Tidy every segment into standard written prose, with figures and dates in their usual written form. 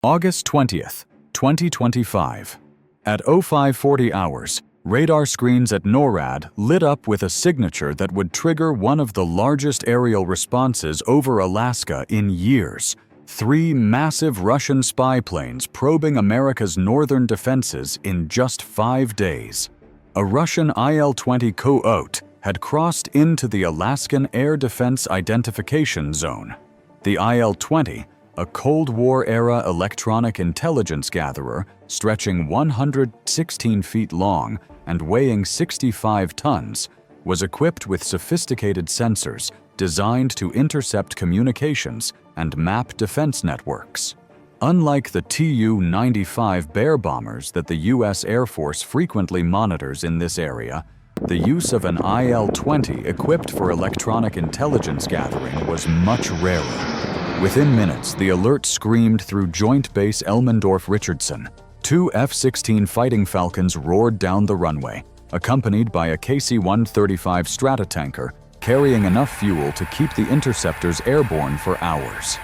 August 20th, 2025. At 0540 hours, radar screens at NORAD lit up with a signature that would trigger one of the largest aerial responses over Alaska in years. 3 massive Russian spy planes probing America's northern defenses in just 5 days. A Russian IL-20 Coyote had crossed into the Alaskan Air Defense Identification Zone. The IL-20, a Cold War-era electronic intelligence gatherer stretching 116 feet long and weighing 65 tons, was equipped with sophisticated sensors designed to intercept communications and map defense networks. Unlike the Tu-95 Bear bombers that the U.S. Air Force frequently monitors in this area, the use of an IL-20 equipped for electronic intelligence gathering was much rarer. Within minutes, the alert screamed through Joint Base Elmendorf-Richardson. 2 F-16 Fighting Falcons roared down the runway, accompanied by a KC-135 Stratotanker carrying enough fuel to keep the interceptors airborne for hours.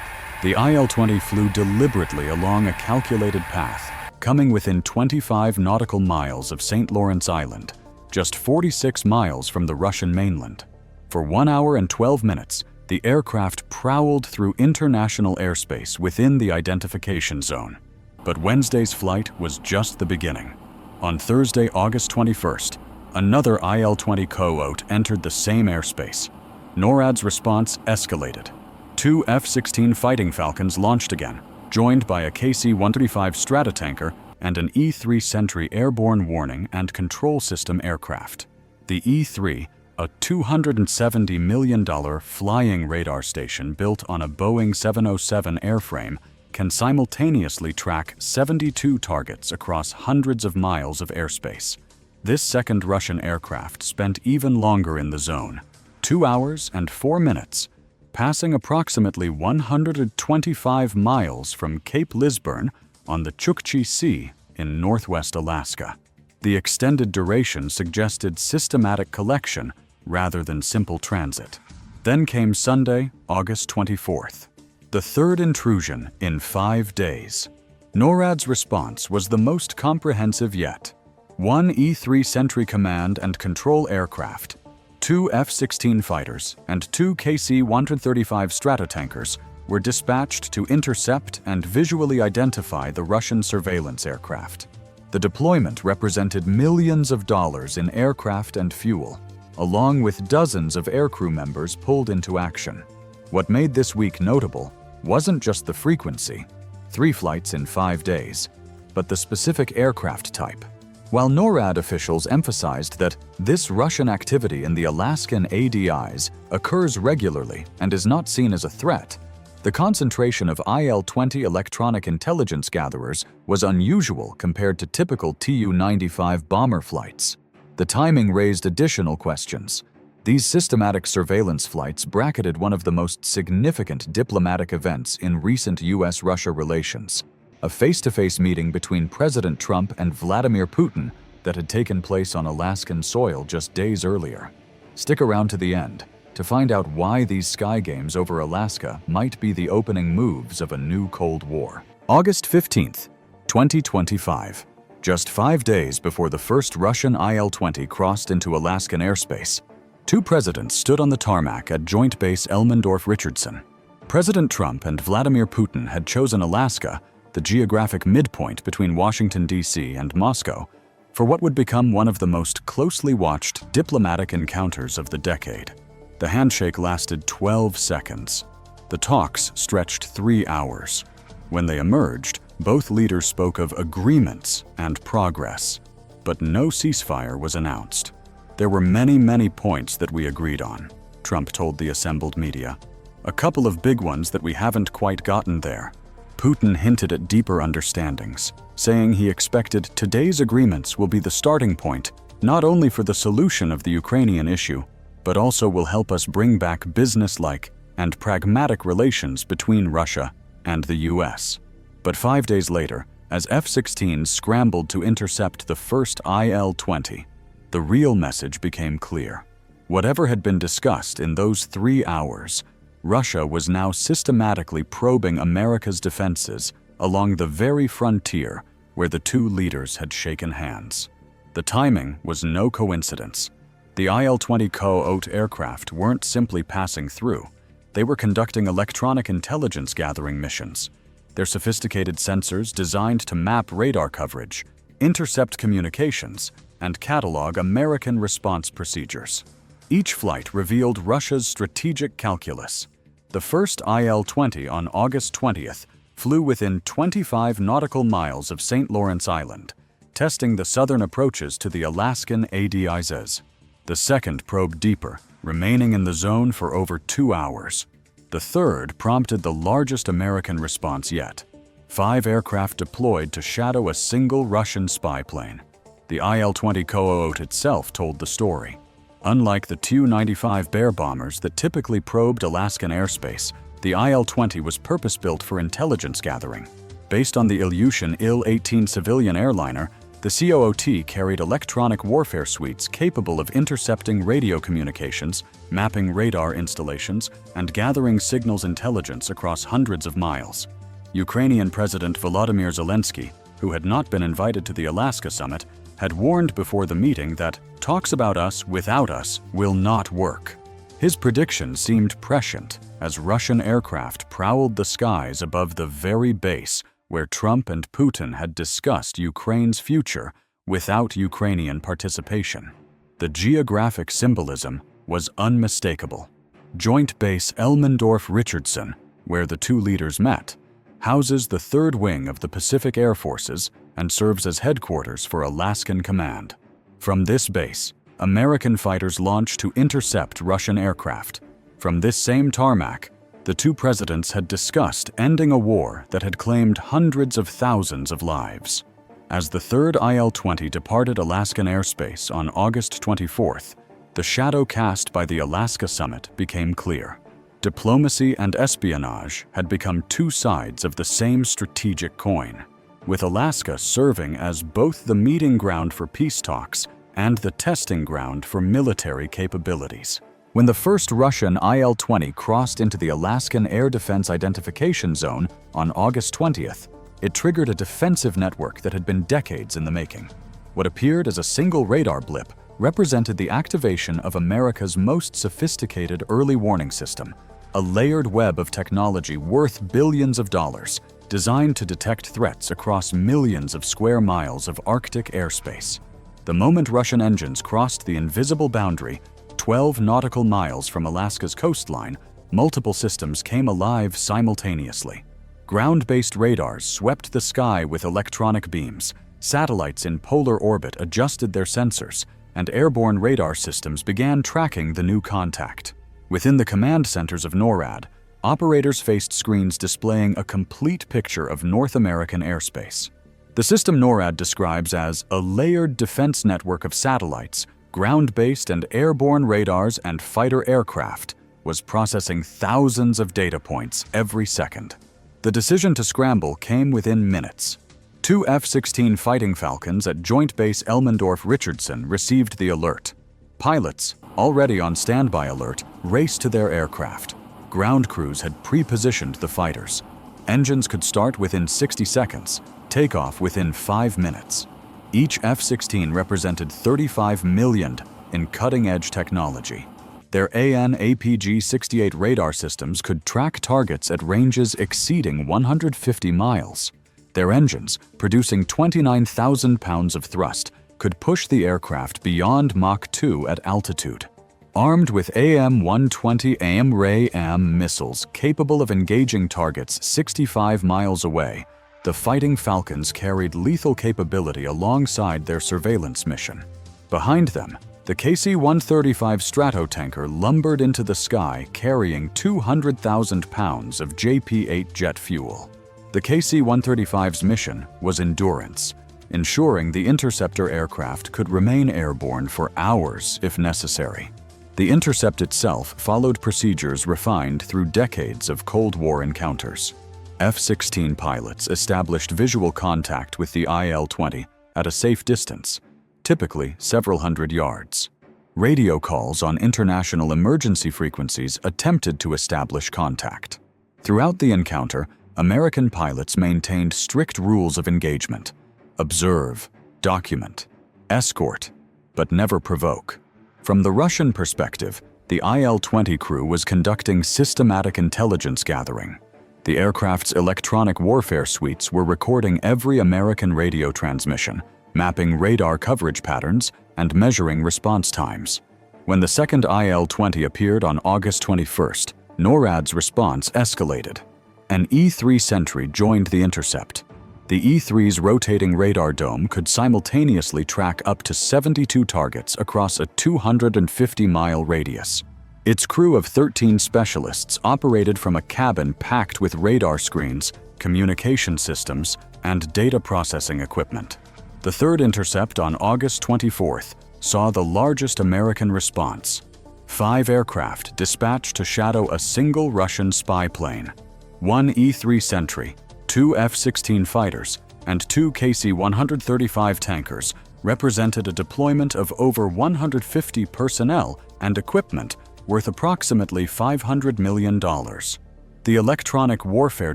The IL-20 flew deliberately along a calculated path, coming within 25 nautical miles of St. Lawrence Island, just 46 miles from the Russian mainland. For 1 hour and 12 minutes, the aircraft prowled through international airspace within the identification zone. But Wednesday's flight was just the beginning. On Thursday, August 21st, another IL-20 Coyote entered the same airspace. NORAD's response escalated. 2 F-16 Fighting Falcons launched again, joined by a KC-135 Stratotanker and an E-3 Sentry airborne warning and control system aircraft. The E-3, a $270 million flying radar station built on a Boeing 707 airframe, can simultaneously track 72 targets across hundreds of miles of airspace. This second Russian aircraft spent even longer in the zone, 2 hours and 4 minutes, passing approximately 125 miles from Cape Lisburne on the Chukchi Sea in northwest Alaska. The extended duration suggested systematic collection rather than simple transit. Then came Sunday, August 24th, the third intrusion in 5 days. NORAD's response was the most comprehensive yet. 1 E-3 Sentry command and control aircraft, 2 F-16 fighters, and 2 KC-135 Stratotankers were dispatched to intercept and visually identify the Russian surveillance aircraft. The deployment represented millions of dollars in aircraft and fuel, along with dozens of aircrew members pulled into action. What made this week notable wasn't just the frequency, 3 flights in 5 days, but the specific aircraft type. While NORAD officials emphasized that this Russian activity in the Alaskan ADIs occurs regularly and is not seen as a threat, the concentration of IL-20 electronic intelligence gatherers was unusual compared to typical Tu-95 bomber flights. The timing raised additional questions. These systematic surveillance flights bracketed one of the most significant diplomatic events in recent U.S.-Russia relations, a face-to-face meeting between President Trump and Vladimir Putin that had taken place on Alaskan soil just days earlier. Stick around to the end to find out why these sky games over Alaska might be the opening moves of a new Cold War. August 15th, 2025. Just 5 days before the first Russian IL-20 crossed into Alaskan airspace, 2 presidents stood on the tarmac at Joint Base Elmendorf-Richardson. President Trump and Vladimir Putin had chosen Alaska, the geographic midpoint between Washington, D.C. and Moscow, for what would become one of the most closely watched diplomatic encounters of the decade. The handshake lasted 12 seconds. The talks stretched 3 hours. When they emerged, both leaders spoke of agreements and progress, but no ceasefire was announced. There were many points that we agreed on, Trump told the assembled media. A couple of big ones that we haven't quite gotten there. Putin hinted at deeper understandings, saying he expected today's agreements will be the starting point not only for the solution of the Ukrainian issue, but also will help us bring back business-like and pragmatic relations between Russia and the U.S. But 5 days later, as F-16s scrambled to intercept the first IL-20, the real message became clear. Whatever had been discussed in those 3 hours, Russia was now systematically probing America's defenses along the very frontier where the two leaders had shaken hands. The timing was no coincidence. The IL-20 Co-OT aircraft weren't simply passing through. They were conducting electronic intelligence gathering missions. Their sophisticated sensors designed to map radar coverage, intercept communications, and catalog American response procedures. Each flight revealed Russia's strategic calculus. The first IL-20 on August 20th flew within 25 nautical miles of St. Lawrence Island, testing the southern approaches to the Alaskan ADIZs. The second probed deeper, remaining in the zone for over 2 hours. The third prompted the largest American response yet. 5 aircraft deployed to shadow a single Russian spy plane. The IL-20 Co-OT itself told the story. Unlike the Tu-95 Bear bombers that typically probed Alaskan airspace, the IL-20 was purpose-built for intelligence gathering. Based on the Ilyushin Il-18 civilian airliner, the COOT carried electronic warfare suites capable of intercepting radio communications, mapping radar installations, and gathering signals intelligence across hundreds of miles. Ukrainian President Volodymyr Zelensky, who had not been invited to the Alaska summit, had warned before the meeting that talks about us without us will not work. His prediction seemed prescient as Russian aircraft prowled the skies above the very base where Trump and Putin had discussed Ukraine's future without Ukrainian participation. The geographic symbolism was unmistakable. Joint Base Elmendorf-Richardson, where the two leaders met, houses the third wing of the Pacific Air Forces and serves as headquarters for Alaskan Command. From this base, American fighters launched to intercept Russian aircraft. From this same tarmac, the two presidents had discussed ending a war that had claimed hundreds of thousands of lives. As the third IL-20 departed Alaskan airspace on August 24th, the shadow cast by the Alaska summit became clear. Diplomacy and espionage had become two sides of the same strategic coin, with Alaska serving as both the meeting ground for peace talks and the testing ground for military capabilities. When the first Russian IL-20 crossed into the Alaskan Air Defense Identification Zone on August 20th, it triggered a defensive network that had been decades in the making. What appeared as a single radar blip represented the activation of America's most sophisticated early warning system, a layered web of technology worth billions of dollars, designed to detect threats across millions of square miles of Arctic airspace. The moment Russian engines crossed the invisible boundary, 12 nautical miles from Alaska's coastline, multiple systems came alive simultaneously. Ground-based radars swept the sky with electronic beams, satellites in polar orbit adjusted their sensors, and airborne radar systems began tracking the new contact. Within the command centers of NORAD, operators faced screens displaying a complete picture of North American airspace. The system NORAD describes as a layered defense network of satellites, ground-based and airborne radars and fighter aircraft, was processing thousands of data points every second. The decision to scramble came within minutes. 2 F-16 Fighting Falcons at Joint Base Elmendorf-Richardson received the alert. Pilots, already on standby alert, raced to their aircraft. Ground crews had pre-positioned the fighters. Engines could start within 60 seconds, takeoff within 5 minutes. Each F-16 represented $35 million in cutting-edge technology. Their AN/APG-68 radar systems could track targets at ranges exceeding 150 miles. Their engines, producing 29,000 pounds of thrust, could push the aircraft beyond Mach 2 at altitude. Armed with AM-120 AMRAAM missiles capable of engaging targets 65 miles away, the Fighting Falcons carried lethal capability alongside their surveillance mission. Behind them, the KC-135 Stratotanker lumbered into the sky carrying 200,000 pounds of JP-8 jet fuel. The KC-135's mission was endurance, ensuring the interceptor aircraft could remain airborne for hours if necessary. The intercept itself followed procedures refined through decades of Cold War encounters. F-16 pilots established visual contact with the IL-20 at a safe distance, typically several hundred yards. Radio calls on international emergency frequencies attempted to establish contact. Throughout the encounter, American pilots maintained strict rules of engagement: observe, document, escort, but never provoke. From the Russian perspective, the IL-20 crew was conducting systematic intelligence gathering. The aircraft's electronic warfare suites were recording every American radio transmission, mapping radar coverage patterns, and measuring response times. When the second IL-20 appeared on August 21st, NORAD's response escalated. An E-3 Sentry joined the intercept. The E-3's rotating radar dome could simultaneously track up to 72 targets across a 250-mile radius. Its crew of 13 specialists operated from a cabin packed with radar screens, communication systems, and data processing equipment. The third intercept on August 24th saw the largest American response. 5 aircraft dispatched to shadow a single Russian spy plane. 1 E-3 Sentry, 2 F-16 fighters, and 2 KC-135 tankers represented a deployment of over 150 personnel and equipment worth approximately $500 million. The electronic warfare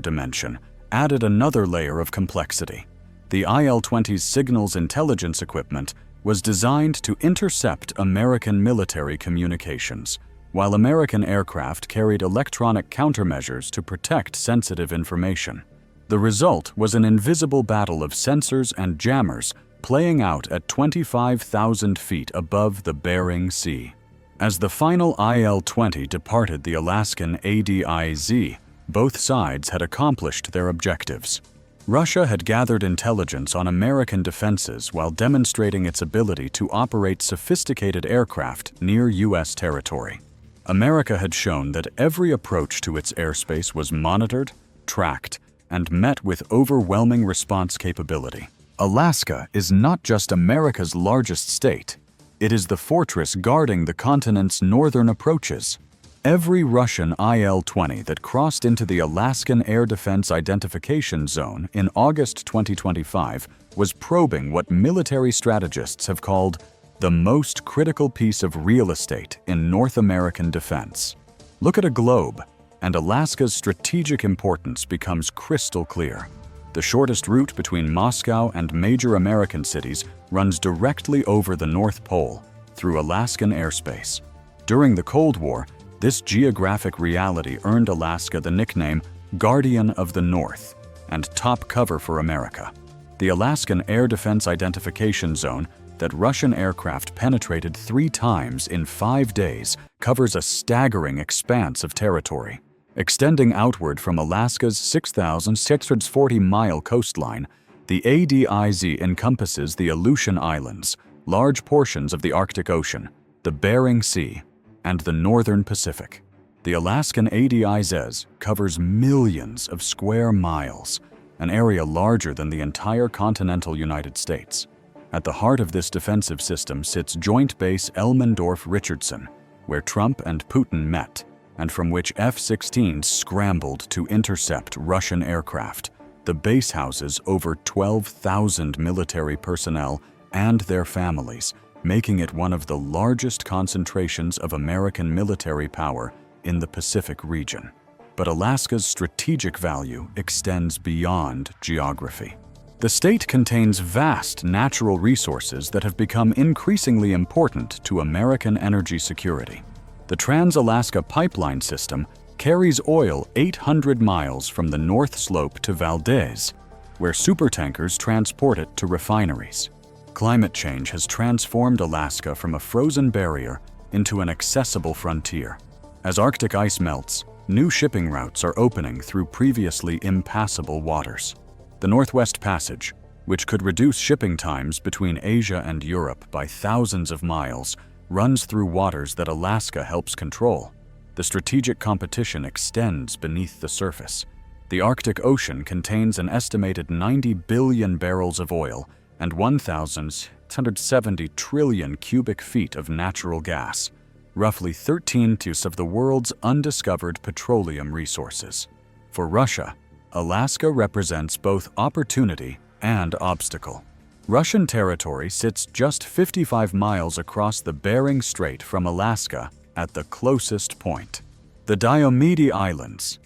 dimension added another layer of complexity. The IL-20's signals intelligence equipment was designed to intercept American military communications, while American aircraft carried electronic countermeasures to protect sensitive information. The result was an invisible battle of sensors and jammers playing out at 25,000 feet above the Bering Sea. As the final IL-20 departed the Alaskan ADIZ, both sides had accomplished their objectives. Russia had gathered intelligence on American defenses while demonstrating its ability to operate sophisticated aircraft near U.S. territory. America had shown that every approach to its airspace was monitored, tracked, and met with overwhelming response capability. Alaska is not just America's largest state. It is the fortress guarding the continent's northern approaches. Every Russian IL-20 that crossed into the Alaskan Air Defense Identification Zone in August 2025 was probing what military strategists have called the most critical piece of real estate in North American defense. Look at a globe, and Alaska's strategic importance becomes crystal clear. The shortest route between Moscow and major American cities runs directly over the North Pole, through Alaskan airspace. During the Cold War, this geographic reality earned Alaska the nickname Guardian of the North and top cover for America. The Alaskan Air Defense Identification Zone that Russian aircraft penetrated 3 times in 5 days covers a staggering expanse of territory. Extending outward from Alaska's 6,640-mile coastline, the ADIZ encompasses the Aleutian Islands, large portions of the Arctic Ocean, the Bering Sea, and the Northern Pacific. The Alaskan ADIZ covers millions of square miles, an area larger than the entire continental United States. At the heart of this defensive system sits Joint Base Elmendorf-Richardson, where Trump and Putin met, and from which F-16s scrambled to intercept Russian aircraft. The base houses over 12,000 military personnel and their families, making it one of the largest concentrations of American military power in the Pacific region. But Alaska's strategic value extends beyond geography. The state contains vast natural resources that have become increasingly important to American energy security. The Trans-Alaska Pipeline System carries oil 800 miles from the North Slope to Valdez, where supertankers transport it to refineries. Climate change has transformed Alaska from a frozen barrier into an accessible frontier. As Arctic ice melts, new shipping routes are opening through previously impassable waters. The Northwest Passage, which could reduce shipping times between Asia and Europe by thousands of miles, runs through waters that Alaska helps control. The strategic competition extends beneath the surface. The Arctic Ocean contains an estimated 90 billion barrels of oil and 1,670 trillion cubic feet of natural gas, roughly 13% of the world's undiscovered petroleum resources. For Russia, Alaska represents both opportunity and obstacle. Russian territory sits just 55 miles across the Bering Strait from Alaska at the closest point. The Diomede Islands,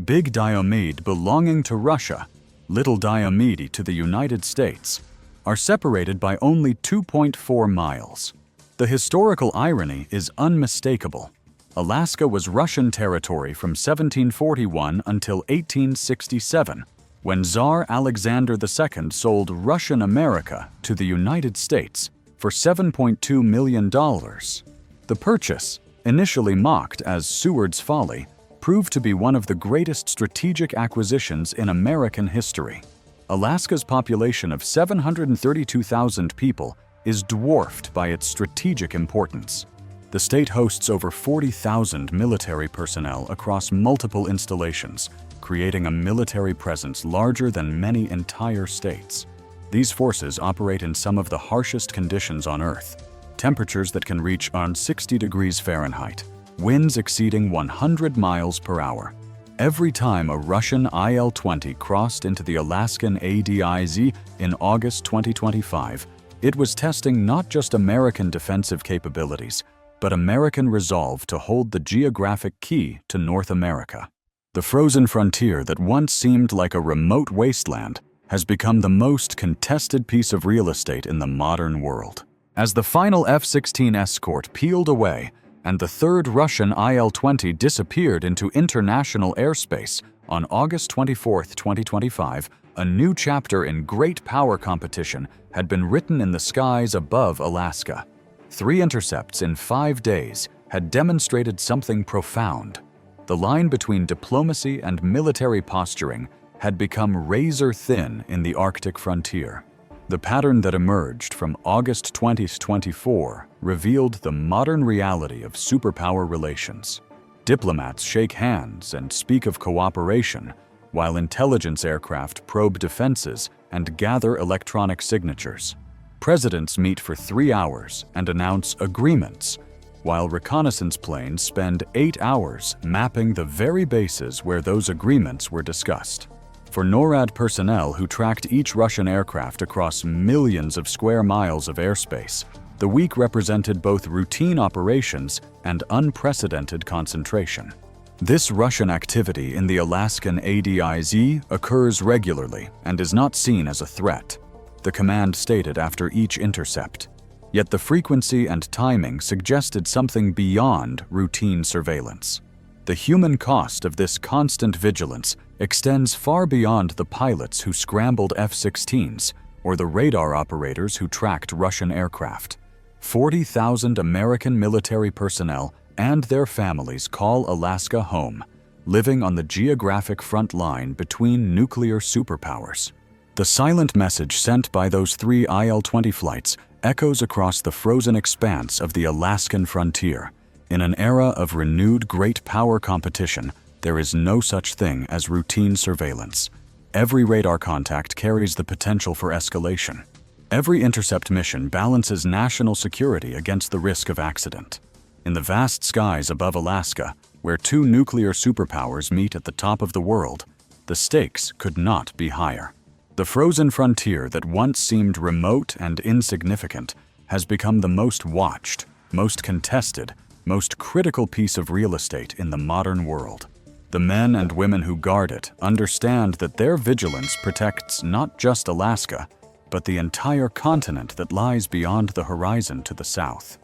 Big Diomede belonging to Russia, Little Diomede to the United States, are separated by only 2.4 miles. The historical irony is unmistakable. Alaska was Russian territory from 1741 until 1867, when Tsar Alexander II sold Russian America to the United States for $7.2 million. The purchase, initially mocked as Seward's folly, proved to be one of the greatest strategic acquisitions in American history. Alaska's population of 732,000 people is dwarfed by its strategic importance. The state hosts over 40,000 military personnel across multiple installations, creating a military presence larger than many entire states. These forces operate in some of the harshest conditions on Earth, temperatures that can reach around 60 degrees Fahrenheit, winds exceeding 100 miles per hour. Every time a Russian IL-20 crossed into the Alaskan ADIZ in August 2025, it was testing not just American defensive capabilities, but American resolve to hold the geographic key to North America. The frozen frontier that once seemed like a remote wasteland has become the most contested piece of real estate in the modern world. As the final F-16 escort peeled away and the third Russian IL-20 disappeared into international airspace on August 24, 2025, a new chapter in great power competition had been written in the skies above Alaska. 3 intercepts in 5 days had demonstrated something profound. The line between diplomacy and military posturing had become razor-thin in the Arctic frontier. The pattern that emerged from August 2024 revealed the modern reality of superpower relations. Diplomats shake hands and speak of cooperation, while intelligence aircraft probe defenses and gather electronic signatures. Presidents meet for 3 hours and announce agreements, while reconnaissance planes spend 8 hours mapping the very bases where those agreements were discussed. For NORAD personnel who tracked each Russian aircraft across millions of square miles of airspace, the week represented both routine operations and unprecedented concentration. This Russian activity in the Alaskan ADIZ occurs regularly and is not seen as a threat, the command stated after each intercept. Yet the frequency and timing suggested something beyond routine surveillance. The human cost of this constant vigilance extends far beyond the pilots who scrambled F-16s or the radar operators who tracked Russian aircraft. 40,000 American military personnel and their families call Alaska home, living on the geographic front line between nuclear superpowers. The silent message sent by those 3 IL-20 flights echoes across the frozen expanse of the Alaskan frontier. In an era of renewed great power competition, there is no such thing as routine surveillance. Every radar contact carries the potential for escalation. Every intercept mission balances national security against the risk of accident. In the vast skies above Alaska, where 2 nuclear superpowers meet at the top of the world, the stakes could not be higher. The frozen frontier that once seemed remote and insignificant has become the most watched, most contested, most critical piece of real estate in the modern world. The men and women who guard it understand that their vigilance protects not just Alaska, but the entire continent that lies beyond the horizon to the south.